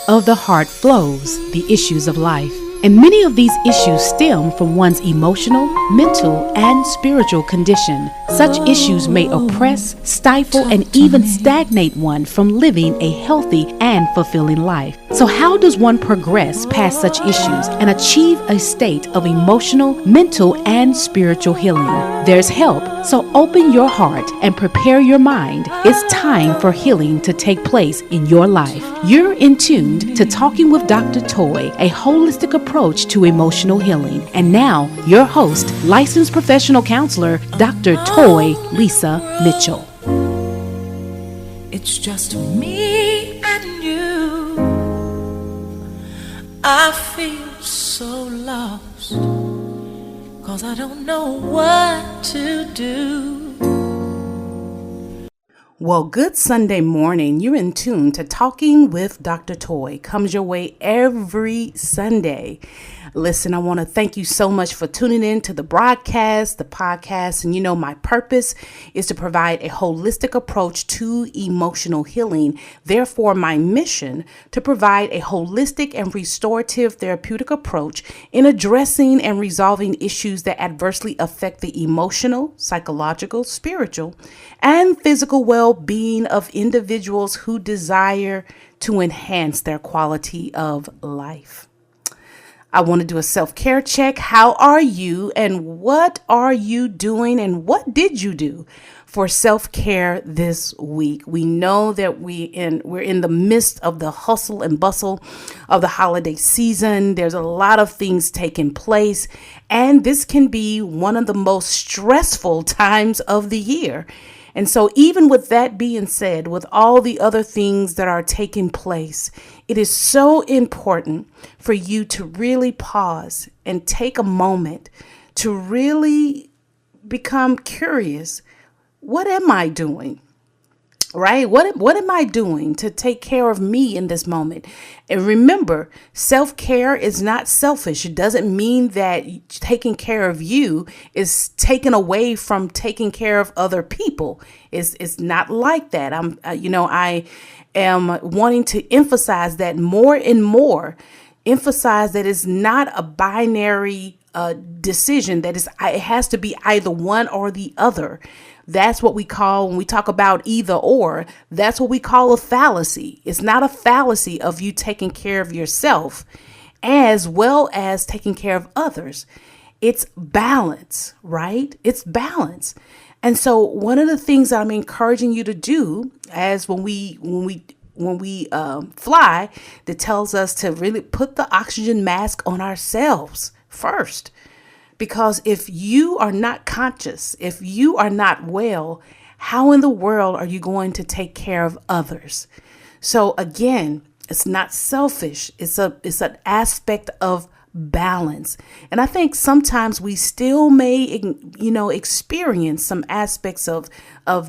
of the heart flows the issues of life. And many of these issues stem from one's emotional, mental, and spiritual condition. Such issues may oppress, stifle, and even stagnate one from living a healthy and fulfilling life. So how does one progress past such issues and achieve a state of emotional, mental, and spiritual healing? There's help, so open your heart and prepare your mind. It's time for healing to take place in your life. You're in tuned to Talking with Dr. Toy, a holistic approach to emotional healing. And now, your host, licensed professional counselor, Dr. Toy Lisa Mitchell. It's just me and you. I feel so lost, 'cause I don't know what to do. Well, good Sunday morning. You're in tune to Talking with Dr. Toy. Comes your way every Sunday. Listen, I want to thank you so much for tuning in to the broadcast, the podcast. And you know, my purpose is to provide a holistic approach to emotional healing. Therefore, my mission to provide a holistic and restorative therapeutic approach in addressing and resolving issues that adversely affect the emotional, psychological, spiritual, and physical well-being of individuals who desire to enhance their quality of life. I want to do a self-care check. How are you and what are you doing and what did you do for self-care this week? We know that we're in the midst of the hustle and bustle of the holiday season. There's a lot of things taking place, and this can be one of the most stressful times of the year. And so even with that being said, with all the other things that are taking place, it is so important for you to really pause and take a moment to really become curious. What am I doing? Right? What am I doing to take care of me in this moment? And remember, self-care is not selfish. It doesn't mean that taking care of you is taken away from taking care of other people. It's not like that. I am wanting to emphasize that more and more. Emphasize that it's not a binary decision. That it has to be either one or the other. That's what we call, when we talk about either or, that's what we call a fallacy. It's not a fallacy of you taking care of yourself as well as taking care of others. It's balance, right? It's balance. And so one of the things that I'm encouraging you to do, as when we fly, that tells us to really put the oxygen mask on ourselves first. Because if you are not conscious, if you are not well, how in the world are you going to take care of others? So again, it's not selfish. It's an aspect of balance. And I think sometimes we still may, experience some aspects of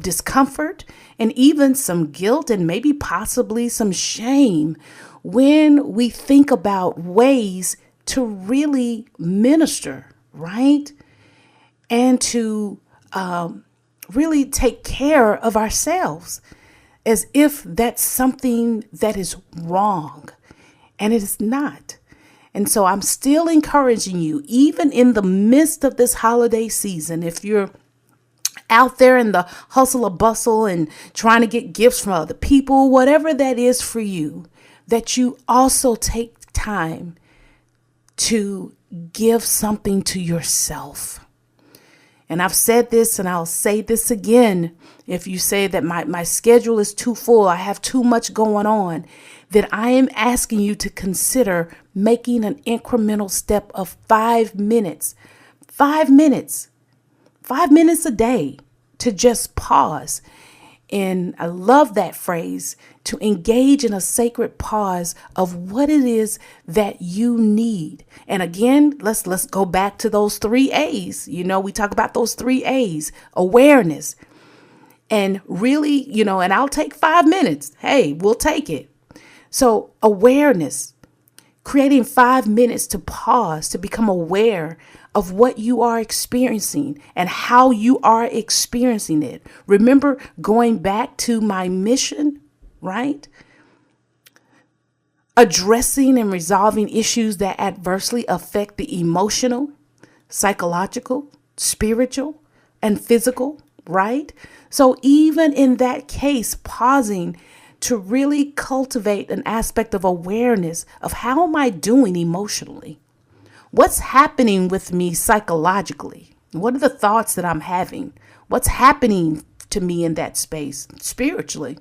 discomfort and even some guilt and maybe possibly some shame when we think about ways to really minister, right? And to really take care of ourselves as if that's something that is wrong. And it is not. And so I'm still encouraging you, even in the midst of this holiday season, if you're out there in the hustle or bustle and trying to get gifts from other people, whatever that is for you, that you also take time to give something to yourself. And I've said this and I'll say this again. If you say that my schedule is too full, I have too much going on, then I am asking you to consider making an incremental step of 5 minutes. 5 minutes. 5 minutes a day to just pause. And I love that phrase, to engage in a sacred pause of what it is that you need. And again, let's go back to those 3 A's. We talk about those 3 A's: awareness. And really, and I'll take 5 minutes. Hey, we'll take it. So awareness, creating 5 minutes to pause, to become aware of what you are experiencing and how you are experiencing it. Remember, going back to my mission, right? addressing and resolving issues that adversely affect the emotional, psychological, spiritual, and physical, right? So even in that case, pausing to really cultivate an aspect of awareness of how am I doing emotionally? What's happening with me psychologically? What are the thoughts that I'm having? What's happening to me in that space spiritually?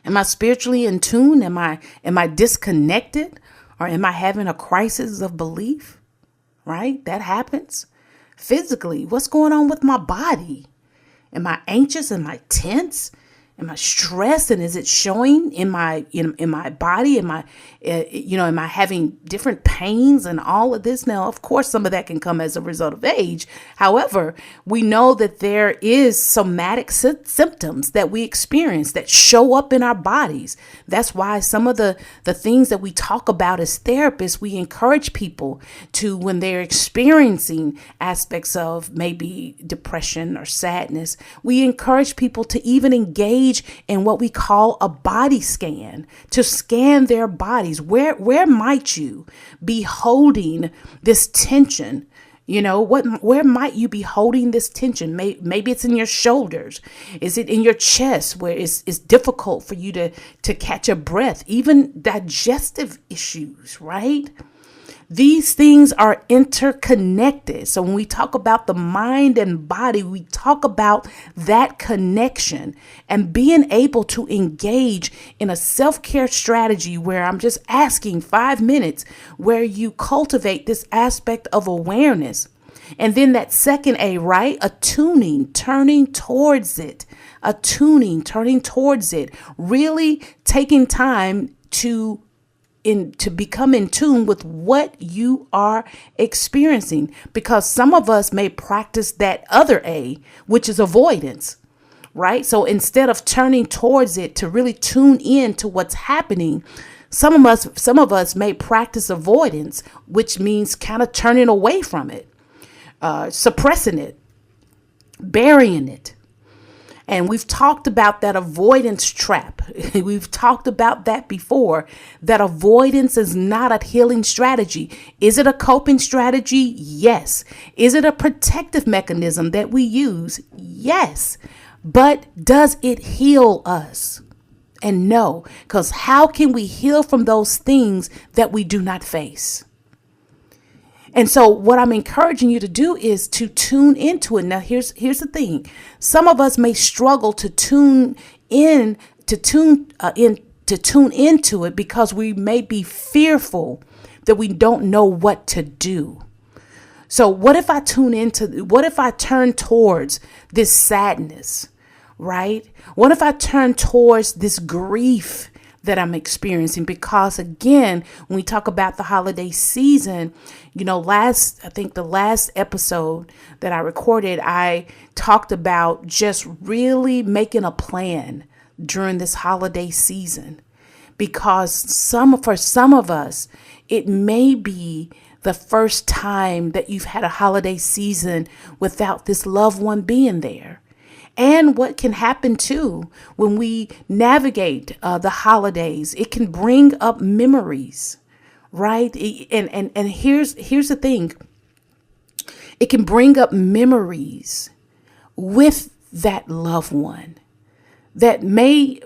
Am I spiritually in tune? Am I disconnected? Or am I having a crisis of belief? Right? That happens. Physically, what's going on with my body? Am I anxious? Am I tense? Am I stressed? And is it showing in my body? Am I having different pains and all of this? Now, of course, some of that can come as a result of age. However, we know that there is somatic symptoms that we experience that show up in our bodies. That's why some of the things that we talk about as therapists, we encourage people to, when they're experiencing aspects of maybe depression or sadness, we encourage people to even engage in what we call a body scan, to scan their bodies. Where might you be holding this tension? Where might you be holding this tension? Maybe it's in your shoulders. Is it in your chest where it's difficult for you to catch a breath? Even digestive issues, right? These things are interconnected. So when we talk about the mind and body, we talk about that connection and being able to engage in a self-care strategy where I'm just asking 5 minutes where you cultivate this aspect of awareness. And then that second A, right? Attuning, turning towards it, really taking time to become in tune with what you are experiencing, because some of us may practice that other A, which is avoidance, right? So instead of turning towards it to really tune in to what's happening, some of us may practice avoidance, which means kind of turning away from it, suppressing it, burying it. And we've talked about that avoidance trap. We've talked about that before, that avoidance is not a healing strategy. Is it a coping strategy? Yes. Is it a protective mechanism that we use? Yes. But does it heal us? And no, because how can we heal from those things that we do not face? And so what I'm encouraging you to do is to tune into it. Now, here's the thing. Some of us may struggle to tune into it because we may be fearful that we don't know what to do. So what if I turn towards this sadness, right? What if I turn towards this grief that I'm experiencing? Because again, when we talk about the holiday season, the last episode that I recorded, I talked about just really making a plan during this holiday season, because for some of us, it may be the first time that you've had a holiday season without this loved one being there. And what can happen too when we navigate the holidays, it can bring up memories, right? And here's the thing. It can bring up memories with that loved one that may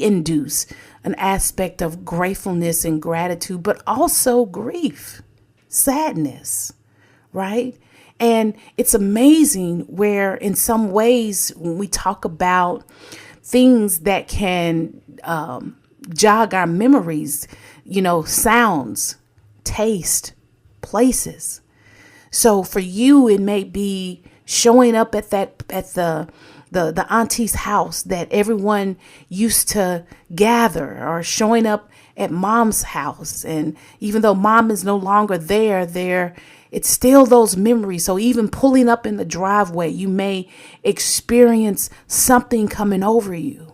induce an aspect of gratefulness and gratitude, but also grief, sadness, right? And it's amazing where in some ways, when we talk about things that can jog our memories, sounds, taste, places. So for you, it may be showing up at the auntie's house that everyone used to gather, or showing up at mom's house. And even though mom is no longer there, it's still those memories. So even pulling up in the driveway, you may experience something coming over you.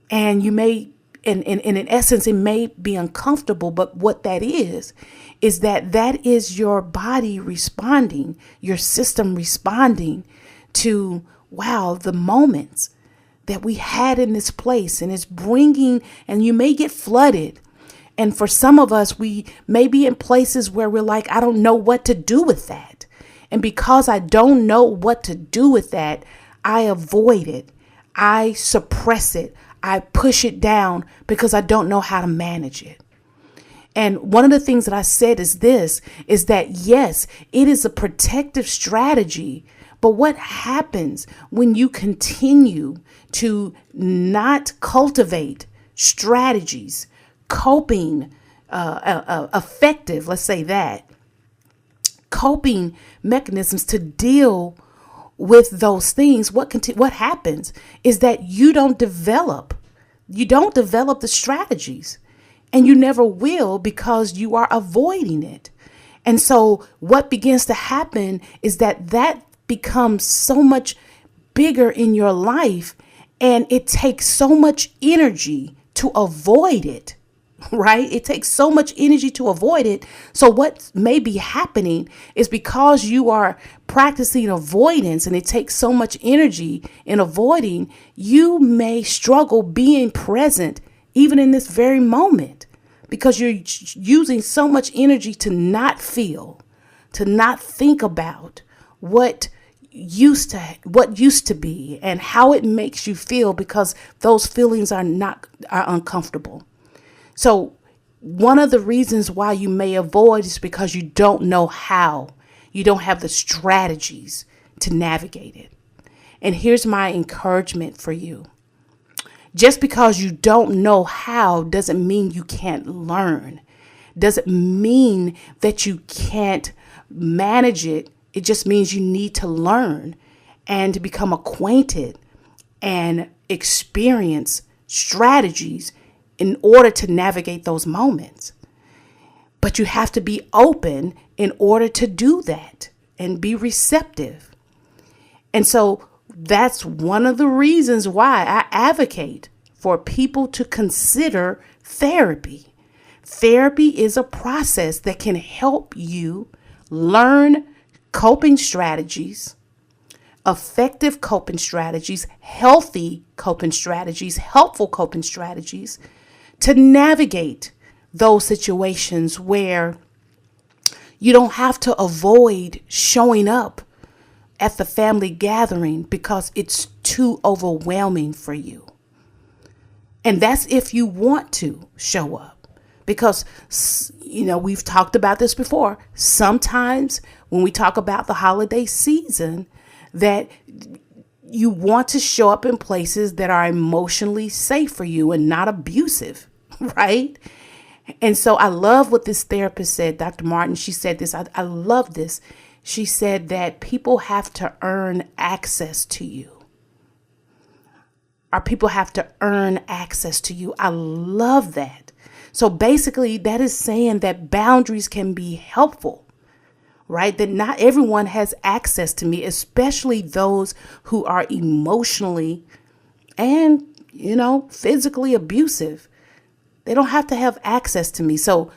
And you may, and in essence, it may be uncomfortable. But what that is that is your body responding, your system responding to, wow, the moments that we had in this place, and it's bringing, and you may get flooded. And for some of us, we may be in places where we're like, I don't know what to do with that. And because I don't know what to do with that, I avoid it. I suppress it. I push it down because I don't know how to manage it. And one of the things that I said is that yes, it is a protective strategy. But what happens when you continue to not cultivate strategies, coping, effective, let's say that, coping mechanisms to deal with those things? What happens is that you don't develop the strategies, and you never will because you are avoiding it. And so what begins to happen is that becomes so much bigger in your life, and it takes so much energy to avoid it. Right? It takes so much energy to avoid it. So what may be happening is because you are practicing avoidance and it takes so much energy in avoiding, you may struggle being present even in this very moment because you're using so much energy to not feel, to not think about what used to be and how it makes you feel, because those feelings are uncomfortable. So one of the reasons why you may avoid is because you don't know how. You don't have the strategies to navigate it. And here's my encouragement for you. Just because you don't know how doesn't mean you can't learn. Doesn't mean that you can't manage it. It just means you need to learn and to become acquainted and experience strategies in order to navigate those moments. But you have to be open in order to do that and be receptive. And so that's one of the reasons why I advocate for people to consider therapy. Therapy is a process that can help you learn coping strategies, effective coping strategies, healthy coping strategies, helpful coping strategies, to navigate those situations where you don't have to avoid showing up at the family gathering because it's too overwhelming for you. And that's if you want to show up, because, we've talked about this before. Sometimes when we talk about the holiday season, that you want to show up in places that are emotionally safe for you and not abusive. Right? And so I love what this therapist said, Dr. Martin. She said this. I love this. She said that people have to earn access to you. Our people have to earn access to you. I love that. So basically, that is saying that boundaries can be helpful, right? That not everyone has access to me, especially those who are emotionally and, physically abusive. They don't have to have access to me. So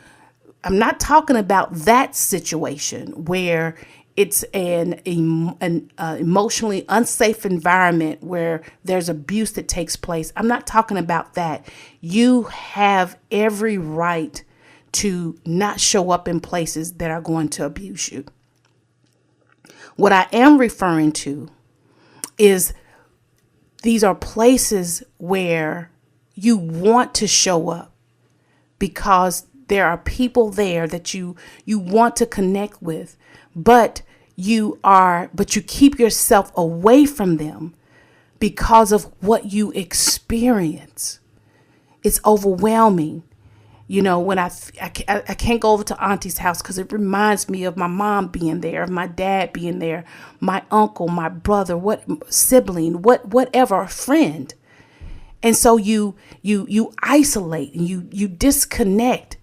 I'm not talking about that situation where it's an emotionally unsafe environment where there's abuse that takes place. I'm not talking about that. You have every right to not show up in places that are going to abuse you. What I am referring to is these are places where you want to show up because there are people there that you want to connect with, but you keep yourself away from them because of what you experience. It's overwhelming. When I can't go over to Auntie's house because it reminds me of my mom being there, of my dad being there, my uncle, my brother, whatever, friend. And so you isolate and you disconnect.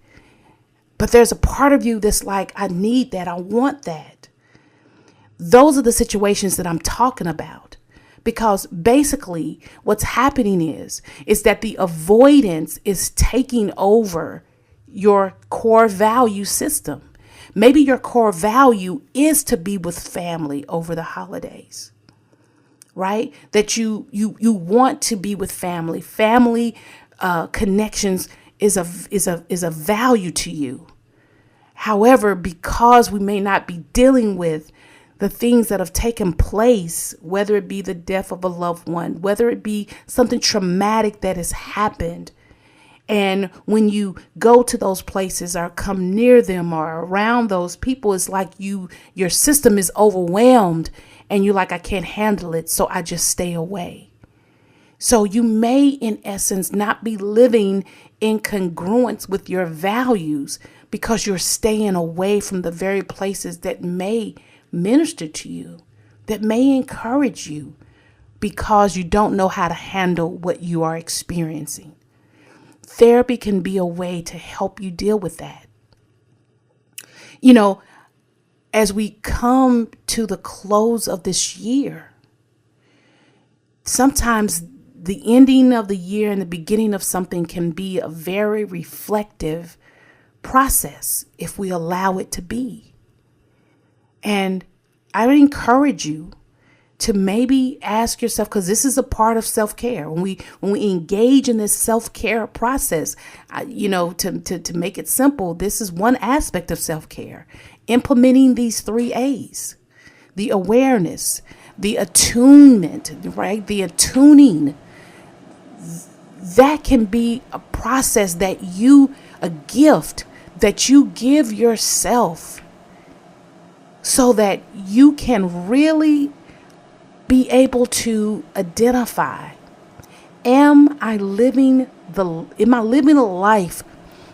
But there's a part of you that's like, I need that. I want that. Those are the situations that I'm talking about. Because basically what's happening is that the avoidance is taking over your core value system. Maybe your core value is to be with family over the holidays. right? That you want to be with family. Family connections is a value to you. However, because we may not be dealing with the things that have taken place, whether it be the death of a loved one, whether it be something traumatic that has happened, and when you go to those places or come near them or around those people, it's like your system is overwhelmed and you're like, I can't handle it, so I just stay away. So you may, in essence, not be living in congruence with your values because you're staying away from the very places that may minister to you, that may encourage you, because you don't know how to handle what you are experiencing. Therapy can be a way to help you deal with that. You know, as we come to the close of this year, sometimes the ending of the year and the beginning of something can be a very reflective process if we allow it to be. And I would encourage you to maybe ask yourself, because this is a part of self-care. When we engage in this self-care process, to make it simple, this is one aspect of self-care. Implementing these 3 A's: the awareness, the attunement, right? The attuning. That can be a process a gift that you give yourself so that you can really be able to identify, am I living a life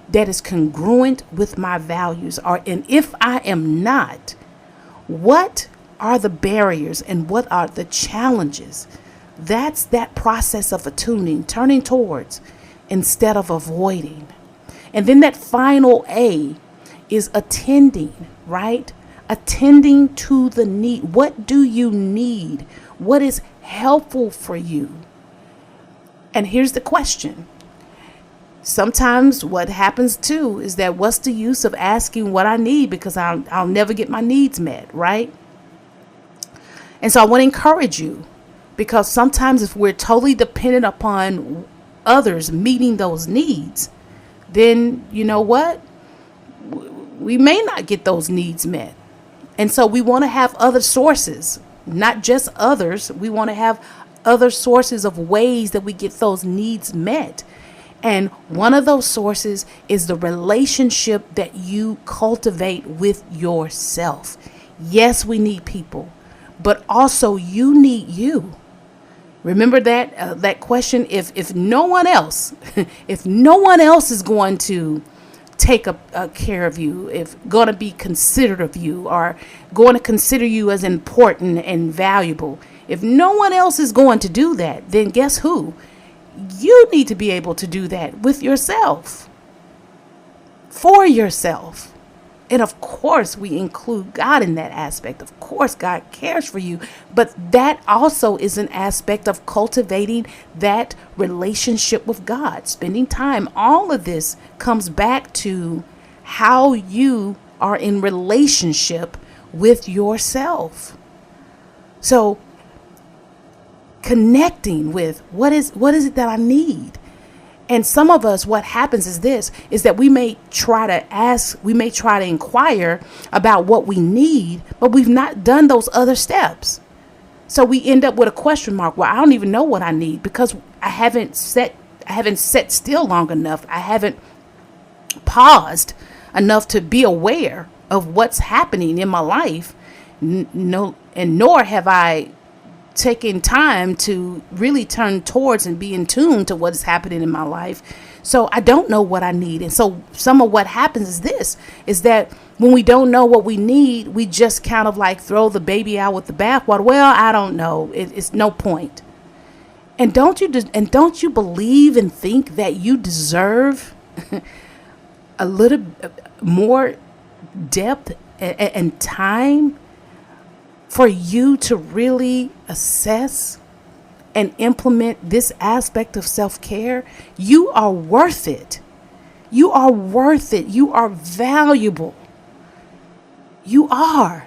that is congruent with my values? And if I am not, what are the barriers and what are the challenges? That's that process of attuning, turning towards instead of avoiding. And then that final A is attending, right? Attending to the need. What do you need? What is helpful for you? And here's the question. Sometimes what happens too is that what's the use of asking what I need, because I'll never get my needs met, right? And so I want to encourage you, because sometimes if we're totally dependent upon others meeting those needs, then you know what? We may not get those needs met. And so we want to have other sources, not just others. We want to have other sources of ways that we get those needs met. And one of those sources is the relationship that you cultivate with yourself. Yes, we need people, but also you need you. Remember that question. If no one else, if no one else is going to take a care of you, if going to be considerate of you, or going to consider you as important and valuable, if no one else is going to do that, then guess who? You need to be able to do that with yourself, for yourself. And of course, we include God in that aspect. Of course, God cares for you. But that also is an aspect of cultivating that relationship with God, spending time. All of this comes back to how you are in relationship with yourself. So connecting with what is it that I need? And some of us, what happens is that we may try to inquire about what we need, but we've not done those other steps. So we end up with a question mark. Well, I don't even know what I need because I haven't sat still long enough. I haven't paused enough to be aware of what's happening in my life. Nor have I taking time to really turn towards and be in tune to what is happening in my life. So I don't know what I need. And so some of what happens is that when we don't know what we need, we just kind of like throw the baby out with the bathwater. Well, I don't know. It's no point. And don't you believe and think that you deserve a little more depth and time for you to really assess and implement this aspect of self-care? You are worth it. You are worth it. You are valuable. You are.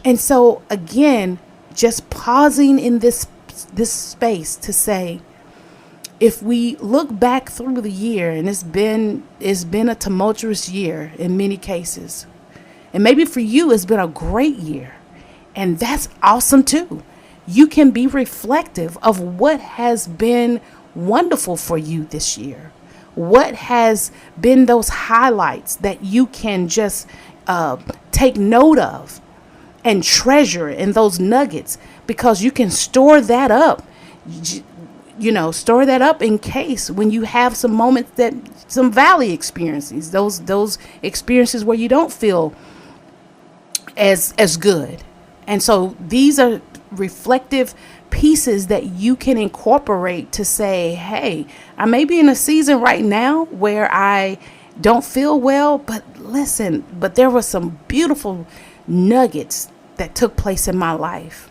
And so again, just pausing in this space to say, if we look back through the year, and it's been a tumultuous year in many cases, and maybe for you it's been a great year, and that's awesome too. You can be reflective of what has been wonderful for you this year. What has been those highlights that you can just take note of and treasure in those nuggets, because you can store that up. Store that up in case when you have some moments, that some valley experiences, those experiences where you don't feel as good. And so these are reflective pieces that you can incorporate to say, hey, I may be in a season right now where I don't feel well, but listen, but there were some beautiful nuggets that took place in my life.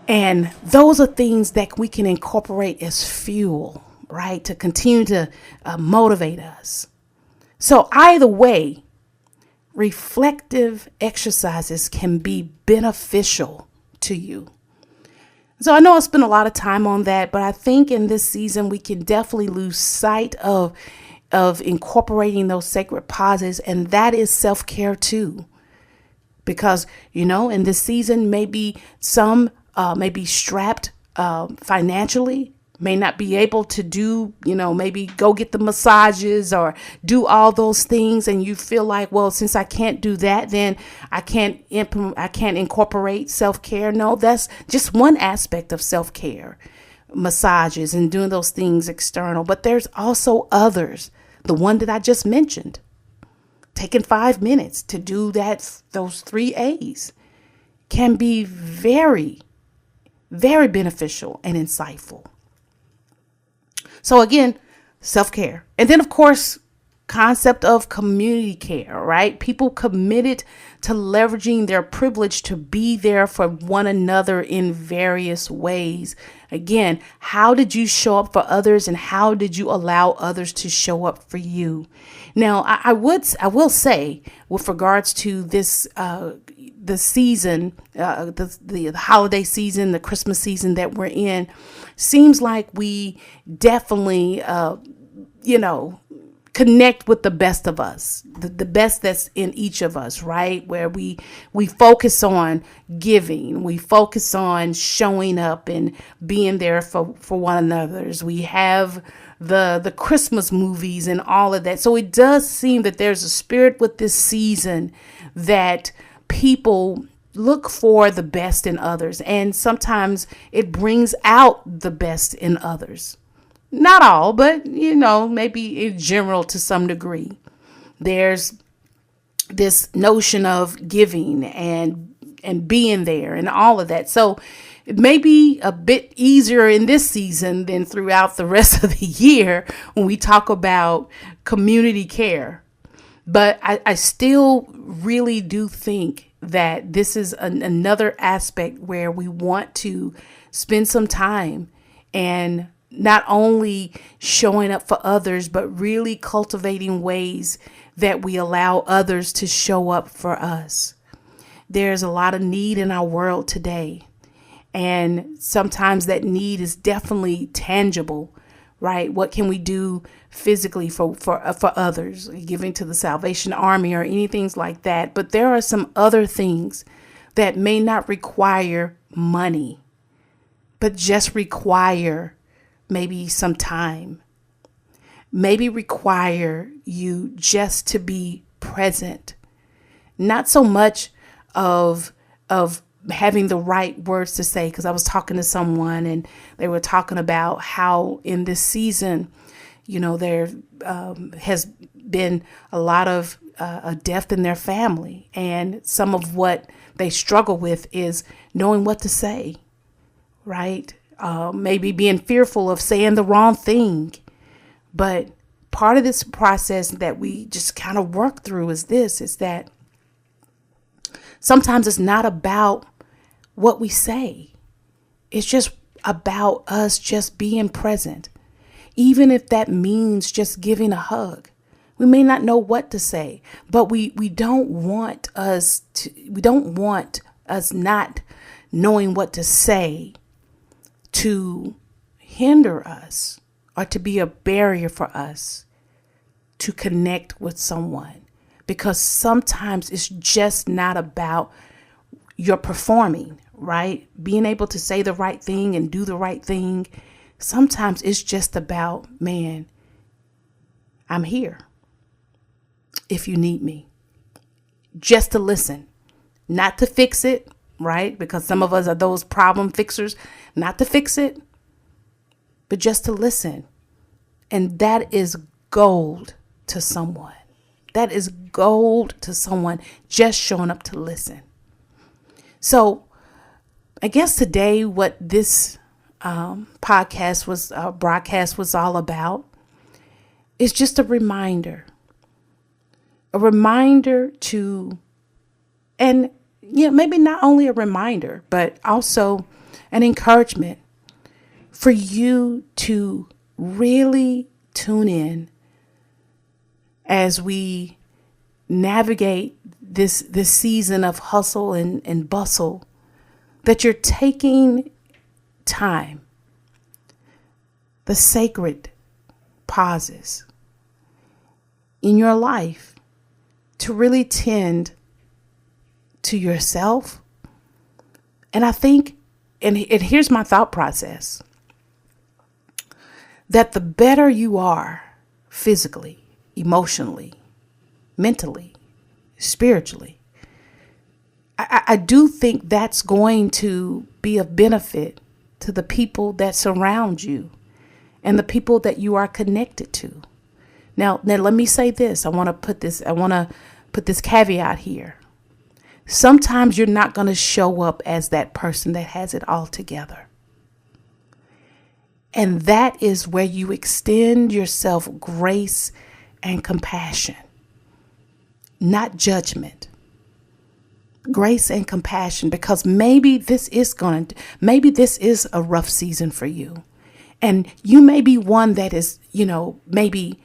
And those are things that we can incorporate as fuel, right, to continue to motivate us. So either way, reflective exercises can be beneficial to you. So I know I spent a lot of time on that, but I think in this season we can definitely lose sight of incorporating those sacred pauses, and that is self-care too. Because, in this season, maybe some may be strapped financially, may not be able to do, maybe go get the massages or do all those things. And you feel like, well, since I can't do that, then I can't incorporate self-care. No, that's just one aspect of self-care, massages and doing those things external. But there's also others. The one that I just mentioned, taking 5 minutes to do those 3 A's can be very, very beneficial and insightful. So again, self-care. And then, of course, concept of community care, right? People committed to leveraging their privilege to be there for one another in various ways. Again, how did you show up for others, and how did you allow others to show up for you? Now, I will say, with regards to this, the season, the holiday season, the Christmas season that we're in, seems like we definitely, connect with the best of us, the best that's in each of us, right? Where we focus on giving, we focus on showing up and being there for one another. We have the Christmas movies and all of that. So it does seem that there's a spirit with this season that people look for the best in others, and sometimes it brings out the best in others. Not all, but, maybe in general to some degree. There's this notion of giving and being there and all of that. So it may be a bit easier in this season than throughout the rest of the year when we talk about community care. But I still really do think that this is another aspect where we want to spend some time and not only showing up for others, but really cultivating ways that we allow others to show up for us. There's a lot of need in our world today, and sometimes that need is definitely tangible, right? What can we do physically for others, giving to the Salvation Army or anything like that? But there are some other things that may not require money, but just require maybe some time, maybe require you just to be present. Not so much of having the right words to say, because I was talking to someone and they were talking about how in this season, there has been a lot of a death in their family, and some of what they struggle with is knowing what to say, right? Maybe being fearful of saying the wrong thing. But part of this process that we just kind of work through is that sometimes it's not about what we say. It's just about us just being present. Even if that means just giving a hug. We may not know what to say, but we don't want us not knowing what to say to hinder us or to be a barrier for us to connect with someone. Because sometimes it's just not about your performing, right? Being able to say the right thing and do the right thing. Sometimes it's just about, man, I'm here if you need me. Just to listen, not to fix it, right? Because some of us are those problem fixers, not to fix it, but just to listen. And that is gold to someone. That is gold to someone, just showing up to listen. So I guess today what this broadcast was all about is just a reminder to, and maybe not only a reminder, but also an encouragement for you to really tune in as we navigate this season of hustle and bustle, that you're taking time, the sacred pauses in your life to really tend to yourself. And I think, and here's my thought process, that the better you are physically, emotionally, mentally, spiritually, I do think that's going to be of benefit to the people that surround you and the people that you are connected to. Now let me say this. I want to put this caveat here. Sometimes you're not going to show up as that person that has it all together. And that is where you extend yourself grace and compassion, not judgment. Grace and compassion, because maybe this is a rough season for you. And you may be one that is, maybe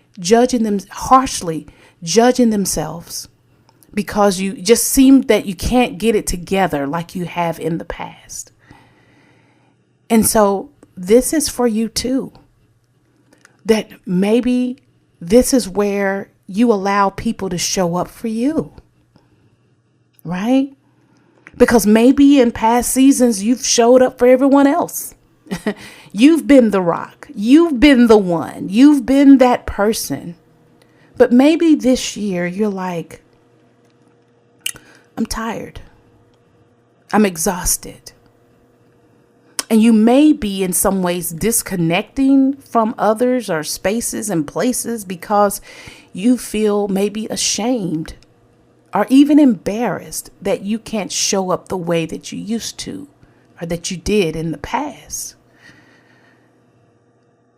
harshly judging themselves because you just seem that you can't get it together like you have in the past. And so this is for you too, that maybe this is where you allow people to show up for you. Right? Because maybe in past seasons, you've showed up for everyone else. You've been the rock. You've been the one. You've been that person. But maybe this year you're like, I'm tired. I'm exhausted. And you may be in some ways disconnecting from others or spaces and places because you feel maybe ashamed or even embarrassed that you can't show up the way that you used to or that you did in the past.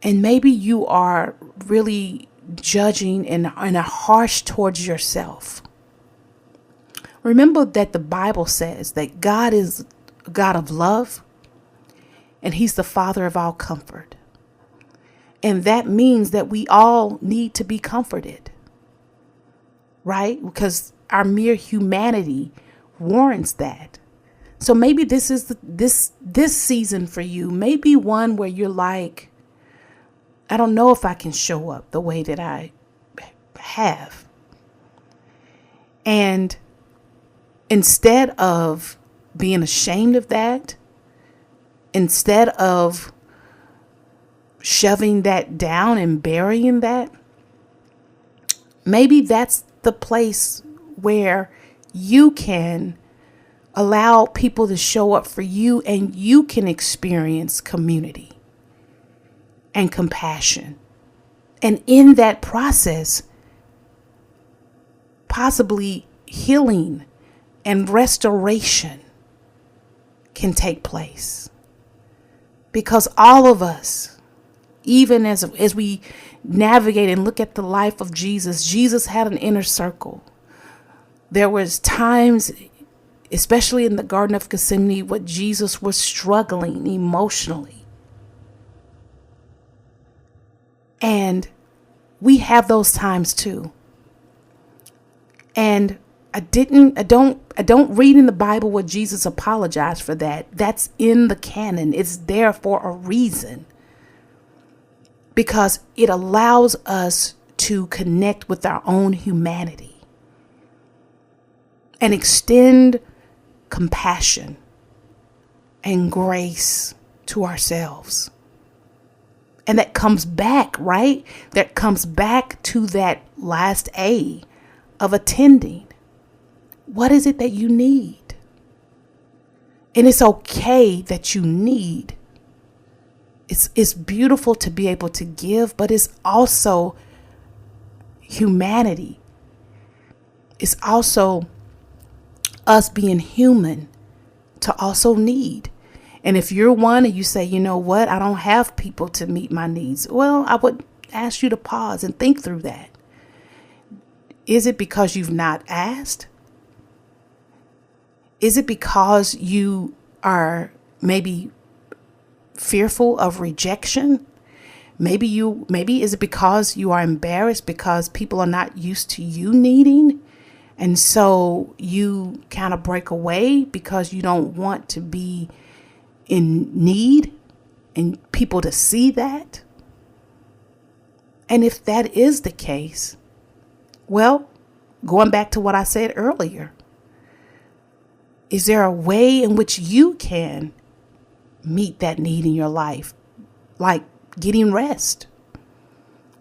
And maybe you are really judging and are harsh towards yourself. Remember that the Bible says that God is a God of love and He's the Father of all comfort. And that means that we all need to be comforted, right? Because our mere humanity warrants that. So maybe this is this season for you, maybe one where you're like, I don't know if I can show up the way that I have. And instead of being ashamed of that, instead of shoving that down and burying that, maybe that's the place where you can allow people to show up for you and you can experience community and compassion. And in that process, possibly healing and restoration can take place. Because all of us, even as we navigate and look at the life of Jesus had an inner circle. There was times, especially in the Garden of Gethsemane, where Jesus was struggling emotionally. And we have those times too. And I don't read in the Bible where Jesus apologized for that. That's in the canon. It's there for a reason. Because it allows us to connect with our own humanity and extend compassion and grace to ourselves. And that comes back, right? That comes back to that last A of attending. What is it that you need? And it's okay that you need. It's beautiful to be able to give, but it's also humanity. It's also us being human to also need. And if you're one and you say, you know what, I don't have people to meet my needs. Well, I would ask you to pause and think through that. Is it because you've not asked? Is it because you are maybe fearful of rejection? Maybe is it because you are embarrassed because people are not used to you needing? And so you kind of break away because you don't want to be in need and people to see that. And if that is the case, well, going back to what I said earlier, is there a way in which you can meet that need in your life? Like getting rest,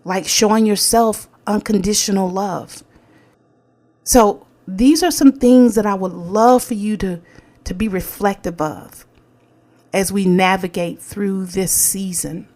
like showing yourself unconditional love. So these are some things that I would love for you to be reflective of as we navigate through this season.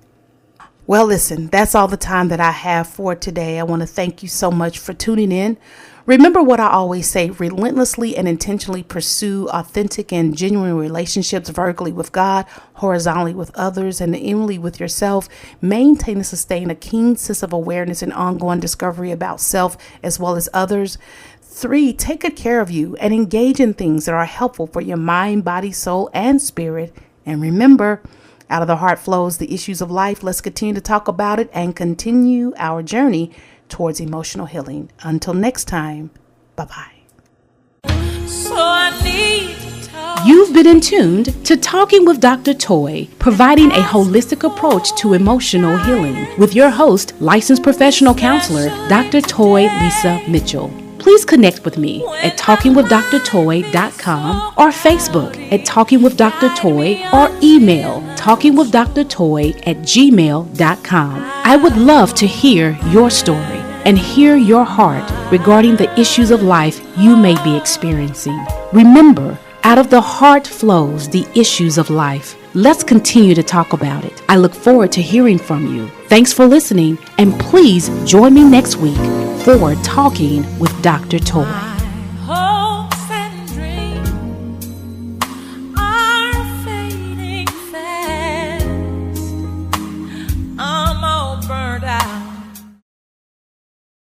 Well, listen, that's all the time that I have for today. I want to thank you so much for tuning in. Remember what I always say, relentlessly and intentionally pursue authentic and genuine relationships vertically with God, horizontally with others, and inwardly with yourself. Maintain and sustain a keen sense of awareness and ongoing discovery about self as well as others. 3, take good care of you and engage in things that are helpful for your mind, body, soul, and spirit. And remember, out of the heart flows the issues of life. Let's continue to talk about it and continue our journey towards emotional healing. Until next time, bye-bye. You've been in tuned to Talking with Dr. Toy, providing a holistic approach to emotional healing with your host, licensed professional counselor, Dr. Toy Lisa Mitchell. Please connect with me at talkingwithdrtoy.com or Facebook at Talking with Dr. Toy or email talkingwithdrtoy@gmail.com. I would love to hear your story and hear your heart regarding the issues of life you may be experiencing. Remember, out of the heart flows the issues of life. Let's continue to talk about it. I look forward to hearing from you. Thanks for listening, and please join me next week for Talking with Dr. Toy.